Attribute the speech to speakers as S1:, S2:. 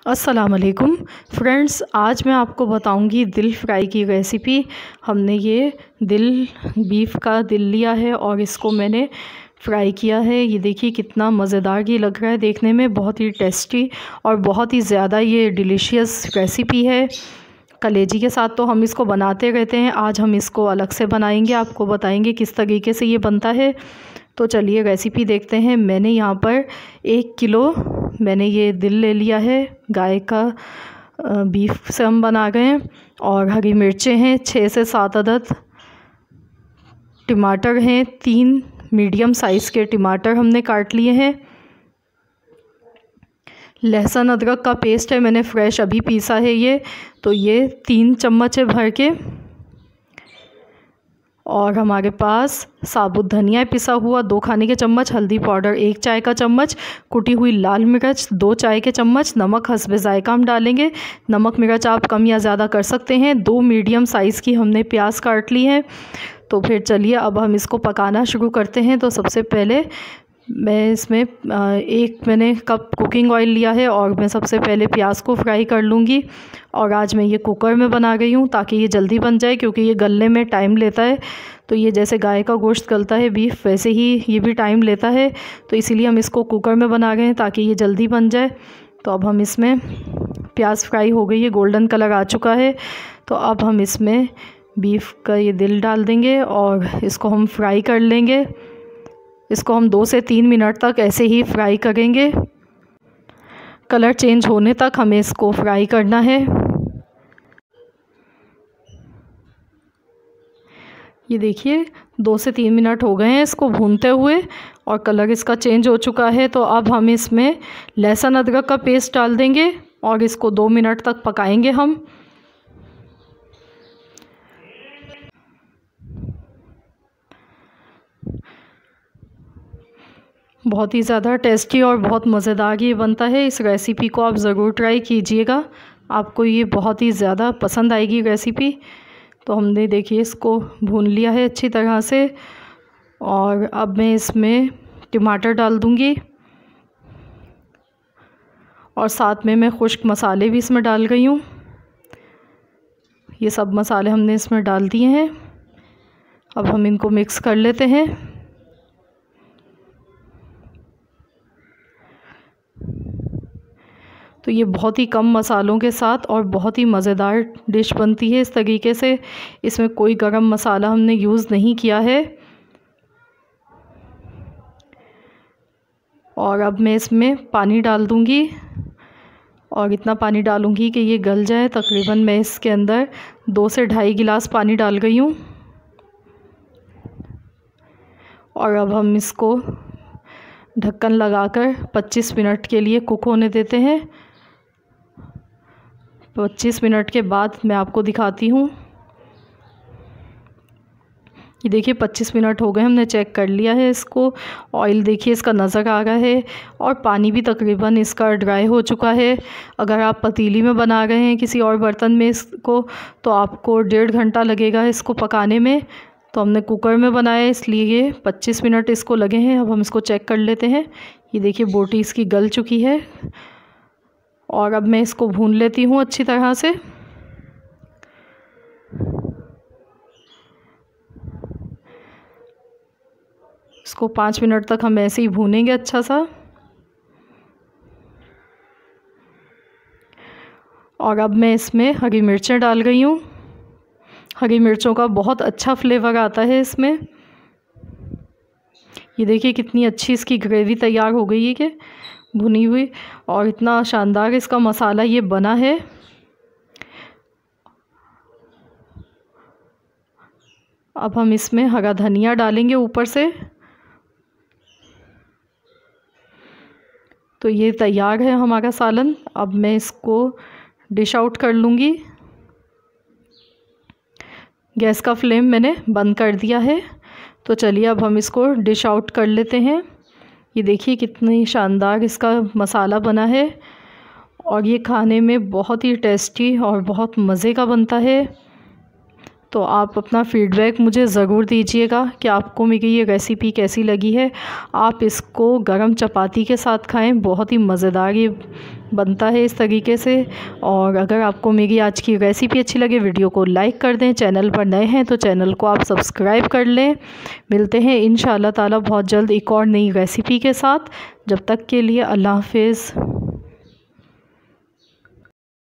S1: अस्सलाम वालेकुम फ्रेंड्स, आज मैं आपको बताऊंगी दिल फ्राई की रेसिपी। हमने ये बीफ का दिल लिया है और इसको मैंने फ्राई किया है। ये देखिए कितना मज़ेदार ये लग रहा है देखने में, बहुत ही टेस्टी और बहुत ही ज़्यादा ये डिलीशियस रेसिपी है। कलेजी के साथ तो हम इसको बनाते रहते हैं, आज हम इसको अलग से बनाएंगे, आपको बताएंगे किस तरीके से ये बनता है। तो चलिए रेसिपी देखते हैं। मैंने यहाँ पर 1 किलो मैंने ये दिल ले लिया है, गाय का बीफ से हम बना गए हैं। और हरी मिर्चें हैं 6 से 7 अदद, टमाटर हैं 3 मीडियम साइज़ के टमाटर हमने काट लिए हैं। लहसुन अदरक का पेस्ट है, मैंने फ्रेश अभी पीसा है ये, तो ये 3 चम्मच है भर के। और हमारे पास साबुत धनिया पिसा हुआ 2 खाने के चम्मच, हल्दी पाउडर 1 चाय का चम्मच, कुटी हुई लाल मिर्च 2 चाय के चम्मच, नमक हस्बे जायका हम डालेंगे। नमक मिर्च आप कम या ज़्यादा कर सकते हैं। 2 मीडियम साइज़ की हमने प्याज काट ली है। तो फिर चलिए अब हम इसको पकाना शुरू करते हैं। तो सबसे पहले मैं इसमें 1 मैंने कप कुकिंग ऑयल लिया है और मैं सबसे पहले प्याज को फ्राई कर लूँगी। और आज मैं ये कुकर में बना गई हूँ ताकि ये जल्दी बन जाए, क्योंकि ये गलने में टाइम लेता है। तो ये जैसे गाय का गोश्त गलता है बीफ, वैसे ही ये भी टाइम लेता है, तो इसीलिए हम इसको कुकर में बना गए हैं ताकि ये जल्दी बन जाए। तो अब हम इसमें प्याज फ्राई हो गई है, गोल्डन कलर आ चुका है। तो अब हम इसमें बीफ का ये दिल डाल देंगे और इसको हम फ्राई कर लेंगे। इसको हम 2 से 3 मिनट तक ऐसे ही फ्राई करेंगे। कलर चेंज होने तक हमें इसको फ्राई करना है। ये देखिए 2 से 3 मिनट हो गए हैं इसको भूनते हुए और कलर इसका चेंज हो चुका है। तो अब हम इसमें लहसुन अदरक का पेस्ट डाल देंगे और इसको 2 मिनट तक पकाएंगे हम। बहुत ही ज़्यादा टेस्टी और बहुत मज़ेदार ये बनता है। इस रेसिपी को आप ज़रूर ट्राई कीजिएगा, आपको ये बहुत ही ज़्यादा पसंद आएगी रेसिपी। तो हमने देखिए इसको भून लिया है अच्छी तरह से और अब मैं इसमें टमाटर डाल दूँगी और साथ में मैं खुश्क मसाले भी इसमें डाल गई हूँ। ये सब मसाले हमने इसमें डाल दिए हैं। अब हम इनको मिक्स कर लेते हैं। तो ये बहुत ही कम मसालों के साथ और बहुत ही मज़ेदार डिश बनती है इस तरीके से। इसमें कोई गरम मसाला हमने यूज़ नहीं किया है। और अब मैं इसमें पानी डाल दूँगी और इतना पानी डालूँगी कि ये गल जाए। तकरीबन मैं इसके अंदर 2 से 2.5 गिलास पानी डाल गई हूँ। और अब हम इसको ढक्कन लगाकर 25 मिनट के लिए कुक होने देते हैं। 25 मिनट के बाद मैं आपको दिखाती हूँ। ये देखिए 25 मिनट हो गए, हमने चेक कर लिया है इसको। ऑयल देखिए इसका नज़र आ रहा है और पानी भी तकरीबन इसका ड्राई हो चुका है। अगर आप पतीली में बना रहे हैं किसी और बर्तन में इसको, तो आपको 1.5 घंटा लगेगा इसको पकाने में। तो हमने कुकर में बनाया इसलिए ये 25 मिनट इसको लगे हैं। अब हम इसको चेक कर लेते हैं। ये देखिए बोटी इसकी गल चुकी है और अब मैं इसको भून लेती हूँ अच्छी तरह से। इसको 5 मिनट तक हम ऐसे ही भूनेंगे अच्छा सा। और अब मैं इसमें हरी मिर्चें डाल गई हूँ। हरी मिर्चों का बहुत अच्छा फ्लेवर आता है इसमें। ये देखिए कितनी अच्छी इसकी ग्रेवी तैयार हो गई है कि भुनी हुई, और इतना शानदार इसका मसाला ये बना है। अब हम इसमें हरा धनिया डालेंगे ऊपर से। तो ये तैयार है हमारा सालन। अब मैं इसको डिश आउट कर लूँगी। गैस का फ्लेम मैंने बंद कर दिया है। तो चलिए अब हम इसको डिश आउट कर लेते हैं। ये देखिए कितनी शानदार इसका मसाला बना है और ये खाने में बहुत ही टेस्टी और बहुत मज़े का बनता है। तो आप अपना फ़ीडबैक मुझे ज़रूर दीजिएगा कि आपको मेरी ये रेसिपी कैसी लगी है। आप इसको गरम चपाती के साथ खाएं, बहुत ही मज़ेदार ये बनता है इस तरीके से। और अगर आपको मेरी आज की रेसिपी अच्छी लगे, वीडियो को लाइक कर दें। चैनल पर नए हैं तो चैनल को आप सब्सक्राइब कर लें। मिलते हैं इंशाअल्लाह ताला बहुत जल्द एक और नई रेसिपी के साथ। जब तक के लिए अल्लाह हाफ़िज़।